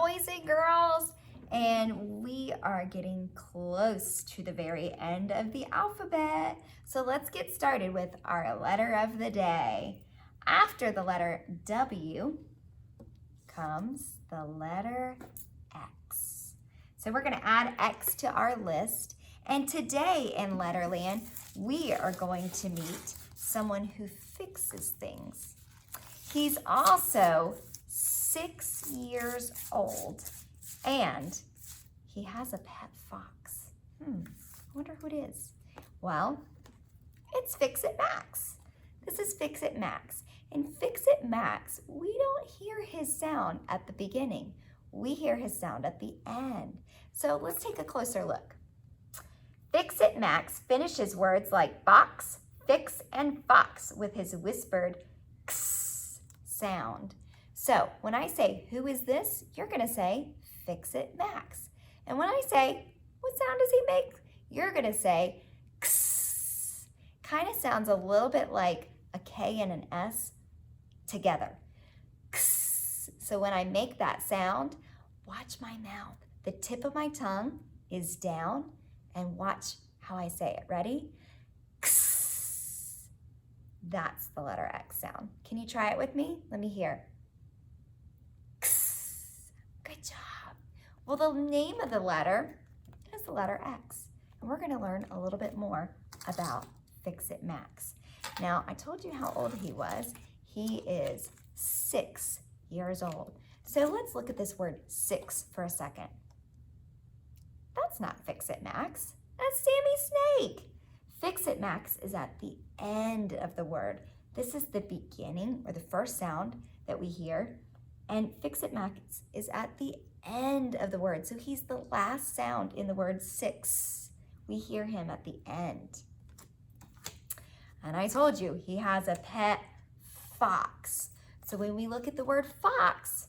boys and girls, and we are getting close to the very end of the alphabet. So let's get started with our letter of the day. After the letter W comes the letter X. So we're going to add X to our list. And today in Letterland, we are going to meet someone who fixes things. He's also 6 years old, and he has a pet fox. I wonder who it is. Well, it's Fix-It Max. This is Fix-It Max. In Fix-It Max, we don't hear his sound at the beginning. We hear his sound at the end. So let's take a closer look. Fix-It Max finishes words like box, fix, and fox with his whispered x sound. So when I say, who is this? You're gonna say, Fix-It Max. And when I say, what sound does he make? You're gonna say, x. Kind of sounds a little bit like a K and an S together. X. So when I make that sound, watch my mouth. The tip of my tongue is down, and watch how I say it. Ready? X. That's the letter X sound. Can you try it with me? Let me hear. X. Good job. Well, the name of the letter is the letter X, and we're gonna learn a little bit more about Fix-It Max. Now, I told you how old he was. He is 6 years old. So let's look at this word 6 for a second. That's not Fix-It Max. That's Sammy Snake. Fix-It Max is at the end of the word. This is the beginning or the first sound that we hear. And Fix-It Max is at the end of the word. So he's the last sound in the word 6. We hear him at the end. And I told you, he has a pet fox. So when we look at the word fox,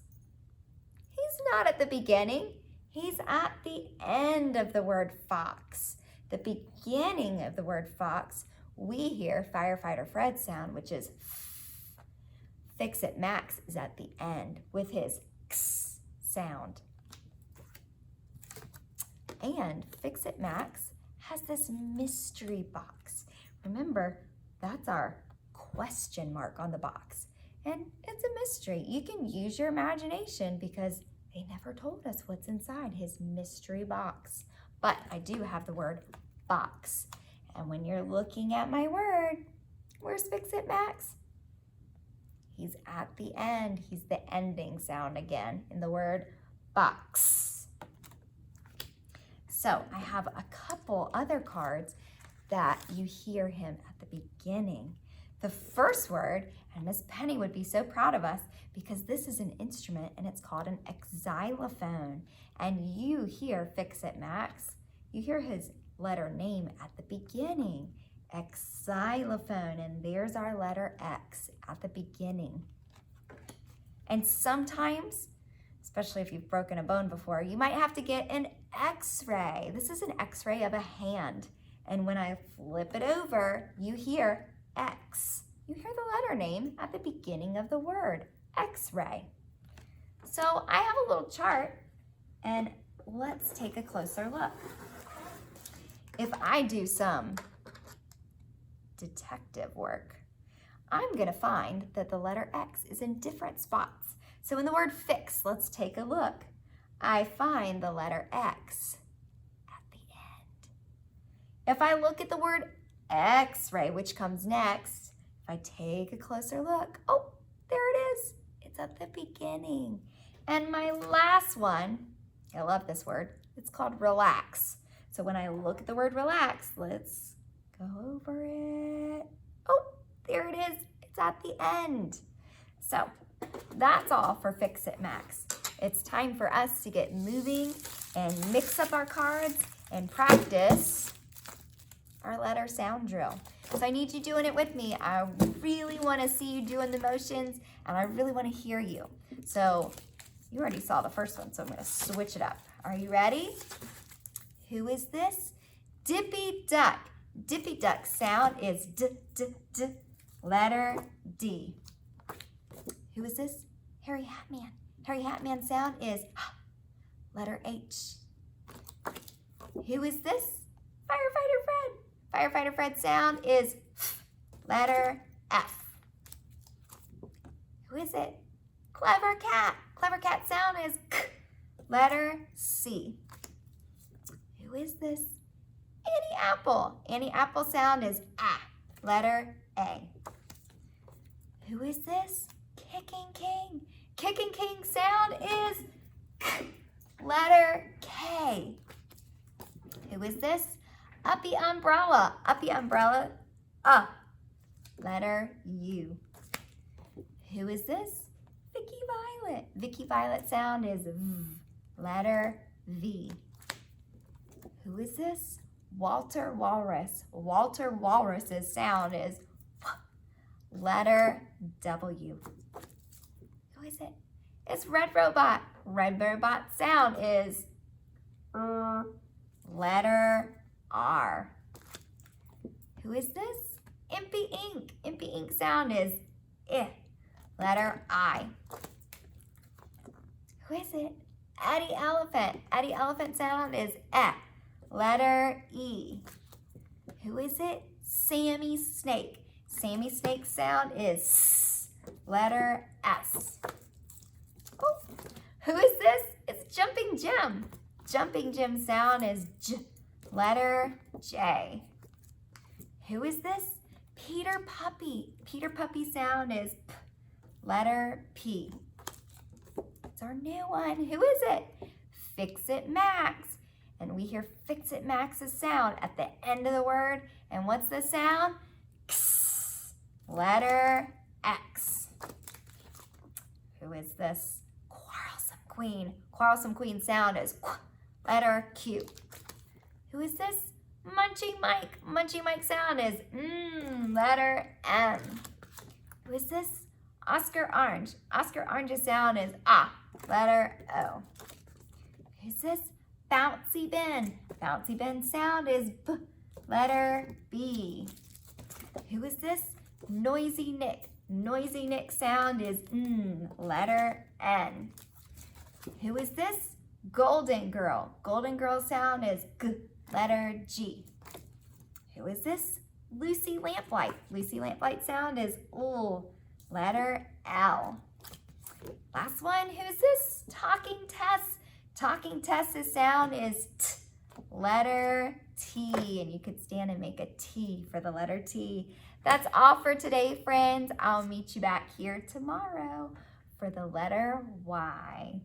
he's not at the beginning. He's at the end of the word fox. The beginning of the word fox, we hear Firefighter Fred sound, which is f. Fix-It Max is at the end with his x sound. And Fix-It Max has this mystery box. Remember, that's our question mark on the box. And it's a mystery. You can use your imagination because they never told us what's inside his mystery box. But I do have the word box. And when you're looking at my word, where's Fix-It Max? He's at the end. He's the ending sound again in the word box. So I have a couple other cards that you hear him at the beginning. The first word, and Miss Penny would be so proud of us because this is an instrument and it's called an xylophone. And you hear Fix-It Max, you hear his letter name at the beginning, xylophone, and there's our letter X at the beginning. And sometimes, especially if you've broken a bone before, you might have to get an x-ray. This is an x-ray of a hand. And when I flip it over, you hear X. You hear the letter name at the beginning of the word, X-ray. So I have a little chart, and let's take a closer look. If I do some detective work, I'm gonna find that the letter X is in different spots. So in the word fix, let's take a look. I find the letter X at the end. If I look at the word X-ray, which comes next, if I take a closer look, oh, there it is. It's at the beginning. And my last one, I love this word, it's called relax. So when I look at the word relax, let's go over it. Oh, there it is. It's at the end. So that's all for Fix-It Max. It's time for us to get moving and mix up our cards and practice our letter sound drill. So I need you doing it with me. I really want to see you doing the motions, and I really want to hear you. So you already saw the first one, so I'm going to switch it up. Are you ready? Who is this? Dippy Duck. Dippy Duck sound is D, D, D, letter D. Who is this? Harry Hatman. Harry Hatman sound is letter H. Who is this? Firefighter Fred. Firefighter Fred sound is letter F. Who is it? Clever cat. Clever cat sound is letter C. Who is this? Annie Apple. Annie Apple sound is letter A. Who is this? Kicking King. Kicking King sound is letter K. Who is this? Uppy Umbrella. Uppy Umbrella, letter U. Who is this? Vicky Violet. Vicky Violet sound is letter V. Who is this? Walter Walrus. Walter Walrus's sound is letter W. Who is it? It's Red Robot. Red Robot sound is letter R. Who is this? Impy Ink. Impy Ink sound is letter I. Who is it? Eddie Elephant. Eddie Elephant sound is letter E. Who is it? Sammy Snake. Sammy Snake sound is letter S. Oh, who is this? It's Jumping Jim. Jumping Jim sound is letter J. Who is this? Peter Puppy. Peter Puppy sound is letter P. It's our new one. Who is it? Fix It Max. And we hear Fix It Max's sound at the end of the word. And what's the sound? X. Letter X. Who is this? Quarrelsome Queen. Quarrelsome Queen sound is letter Q. Who is this? Munchy Mike. Munchy Mike sound is letter M. Who is this? Oscar Orange. Oscar Orange's sound is letter O. Who's this? Bouncy Ben. Bouncy Ben sound is letter B. Who is this? Noisy Nick. Noisy Nick sound is letter N. Who is this? Golden Girl. Golden Girl sound is letter G. Who is this? Lucy Lamplight. Lucy Lamplight sound is letter L. Last one, who's this? Talking Tess. Talking Tess's sound is letter T, and you could stand and make a T for the letter T. That's all for today, friends. I'll meet you back here tomorrow for the letter Y.